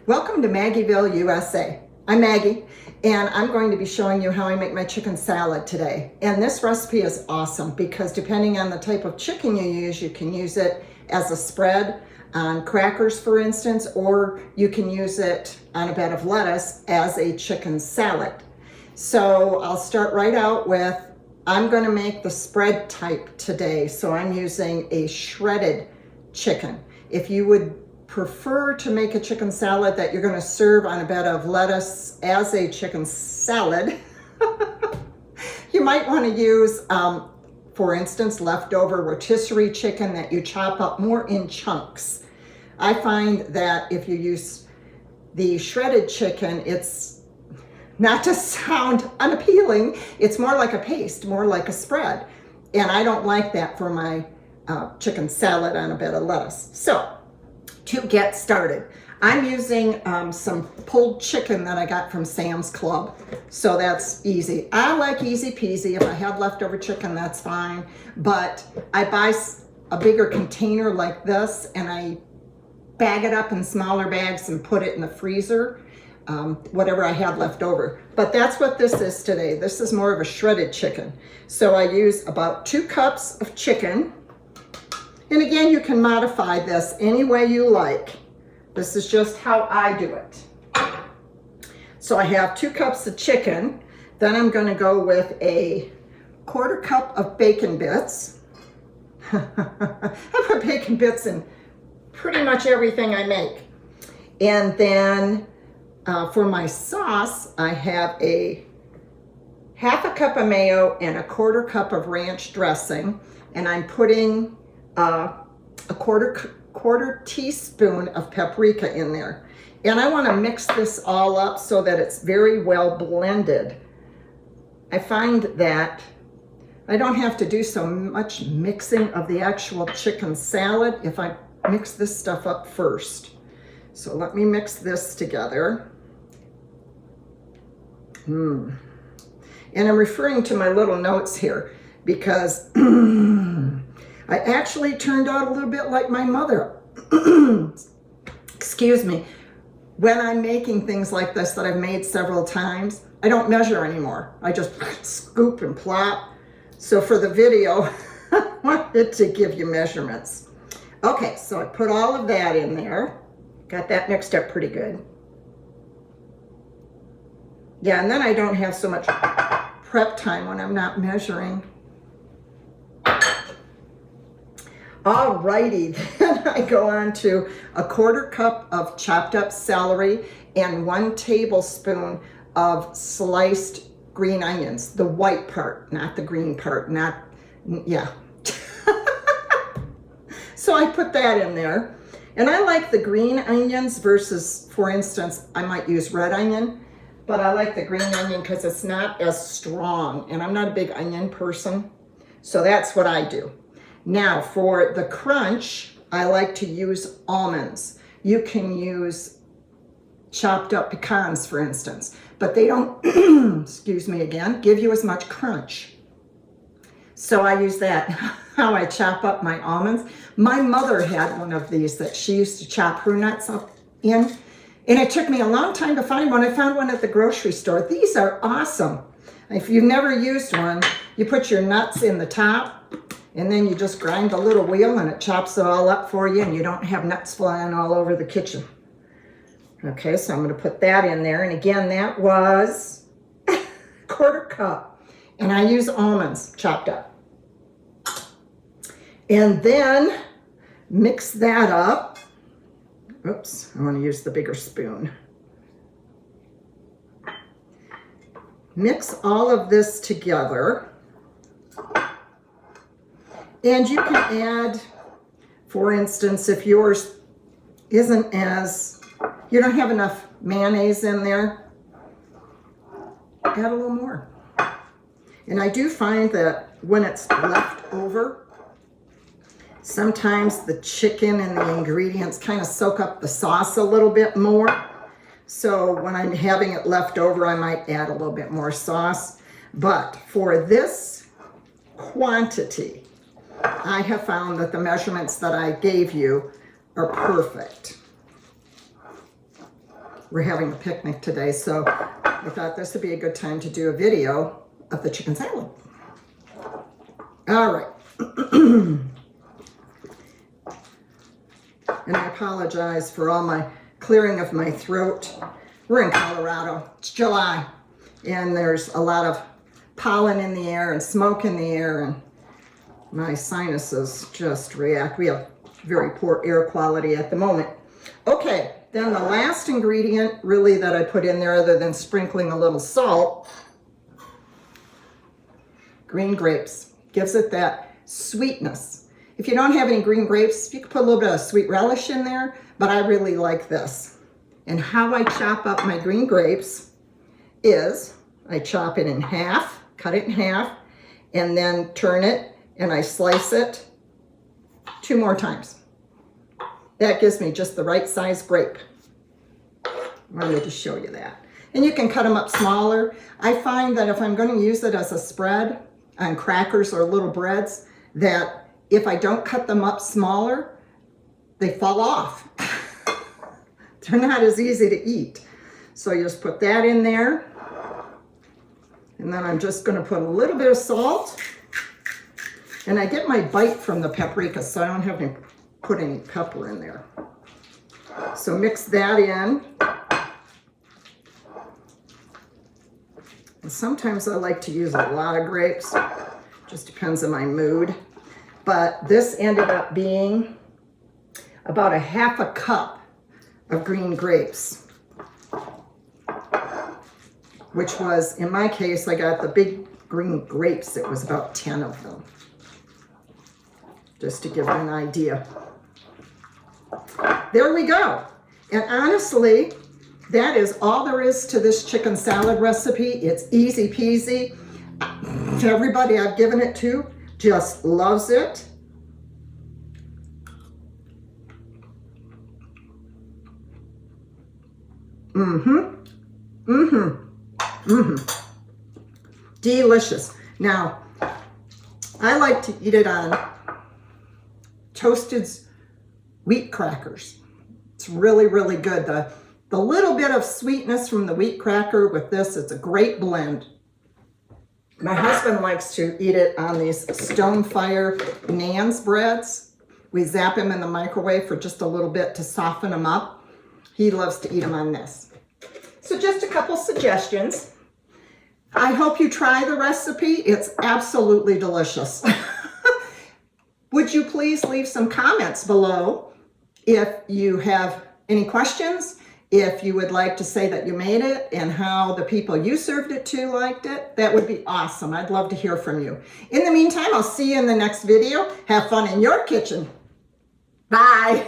Welcome to Maggieville, USA. I'm Maggie, and I'm going to be showing you how I make my chicken salad today. And this recipe is awesome because depending on the type of chicken you can use it as a spread on crackers, for instance, or you can use it on a bed of lettuce as a chicken salad. So I'll start right out with, I'm going to make the spread type today. So I'm using a shredded chicken. If you would prefer to make a chicken salad that you're going to serve on a bed of lettuce as a chicken salad, you might want to use, for instance, leftover rotisserie chicken that you chop up more in chunks. I find that if you use the shredded chicken, it's not to sound unappealing, it's more like a paste, more like a spread. And I don't like that for my chicken salad on a bed of lettuce. So, to get started, I'm using some pulled chicken that I got from Sam's Club. So that's easy. I like easy peasy. If I have leftover chicken, that's fine. But I buy a bigger container like this and I bag it up in smaller bags and put it in the freezer, whatever I have left over. But that's what this is today. This is more of a shredded chicken. So I use about 2 cups of chicken. And again, you can modify this any way you like. This is just how I do it. So I have 2 cups of chicken. Then I'm going to go with a 1/4 cup of bacon bits. I put bacon bits in pretty much everything I make. And then for my sauce, I have a 1/2 cup of mayo and a 1/4 cup of ranch dressing. And I'm putting a quarter teaspoon of paprika in there. And I want to mix this all up so that it's very well blended. I find that I don't have to do so much mixing of the actual chicken salad if I mix this stuff up first. So let me mix this together. And I'm referring to my little notes here because I actually turned out a little bit like my mother. Excuse me. When I'm making things like this that I've made several times, I don't measure anymore. I just scoop and plop. So for the video, I wanted to give you measurements. Okay, so I put all of that in there. Got that mixed up pretty good. Yeah, and then I don't have so much prep time when I'm not measuring. Alrighty, then I go on to a 1/4 cup of chopped up celery and 1 tablespoon of sliced green onions. The white part, not the green part, yeah. So I put that in there. And I like the green onions versus, for instance, I might use red onion, but I like the green onion because it's not as strong. And I'm not a big onion person, so that's what I do. Now for the crunch, I like to use almonds. You can use chopped up pecans, for instance, but they don't, excuse me again, give you as much crunch. So I use that, how I chop up my almonds. My mother had one of these that she used to chop her nuts up in, and it took me a long time to find one. I found one at the grocery store. These are awesome. If you've never used one, you put your nuts in the top, and then you just grind the little wheel and it chops it all up for you and you don't have nuts flying all over the kitchen. Okay, so I'm going to put that in there. And again, that was 1/4 cup. And I use almonds chopped up. And then mix that up. Oops, I want to use the bigger spoon. Mix all of this together. And you can add, for instance, if yours isn't you don't have enough mayonnaise in there, add a little more. And I do find that when it's left over, sometimes the chicken and the ingredients kind of soak up the sauce a little bit more. So when I'm having it left over, I might add a little bit more sauce. But for this quantity, I have found that the measurements that I gave you are perfect. we're having a picnic today, so I thought this would be a good time to do a video of the chicken salad. All right. And I apologize for all my clearing of my throat. We're in Colorado. It's July, and there's a lot of pollen in the air and smoke in the air, and my sinuses just react. We have very poor air quality at the moment. Okay, then the last ingredient really that I put in there, other than sprinkling a little salt, green grapes. Gives it that sweetness. If you don't have any green grapes, you can put a little bit of sweet relish in there, but I really like this. And how I chop up my green grapes is I chop it in half, cut it in half, and then turn it, and I slice it 2 more times. That gives me just the right size grape. Let me just show you that. And you can cut them up smaller. I find that if I'm going to use it as a spread on crackers or little breads, that if I don't cut them up smaller, they fall off. They're not as easy to eat. So you just put that in there. And then I'm just going to put a little bit of salt. And I get my bite from the paprika, so I don't have to put any pepper in there. So mix that in. And sometimes I like to use a lot of grapes. Just depends on my mood. But this ended up being about a half a cup of green grapes, which was, in my case, I got the big green grapes. It was about 10 of them, just to give you an idea. There we go. And honestly, that is all there is to this chicken salad recipe. It's easy peasy. Everybody I've given it to just loves it. Delicious. Now, I like to eat it on toasted wheat crackers. It's really, really good. The little bit of sweetness from the wheat cracker with this, it's a great blend. My husband likes to eat it on these stone fire Nan's breads. We zap them in the microwave for just a little bit to soften them up. He loves to eat them on this. So just a couple suggestions. I hope you try the recipe. It's absolutely delicious. Would you please leave some comments below if you have any questions, if you would like to say that you made it and how the people you served it to liked it. That would be awesome. I'd love to hear from you. In the meantime, I'll see you in the next video. Have fun in your kitchen. Bye.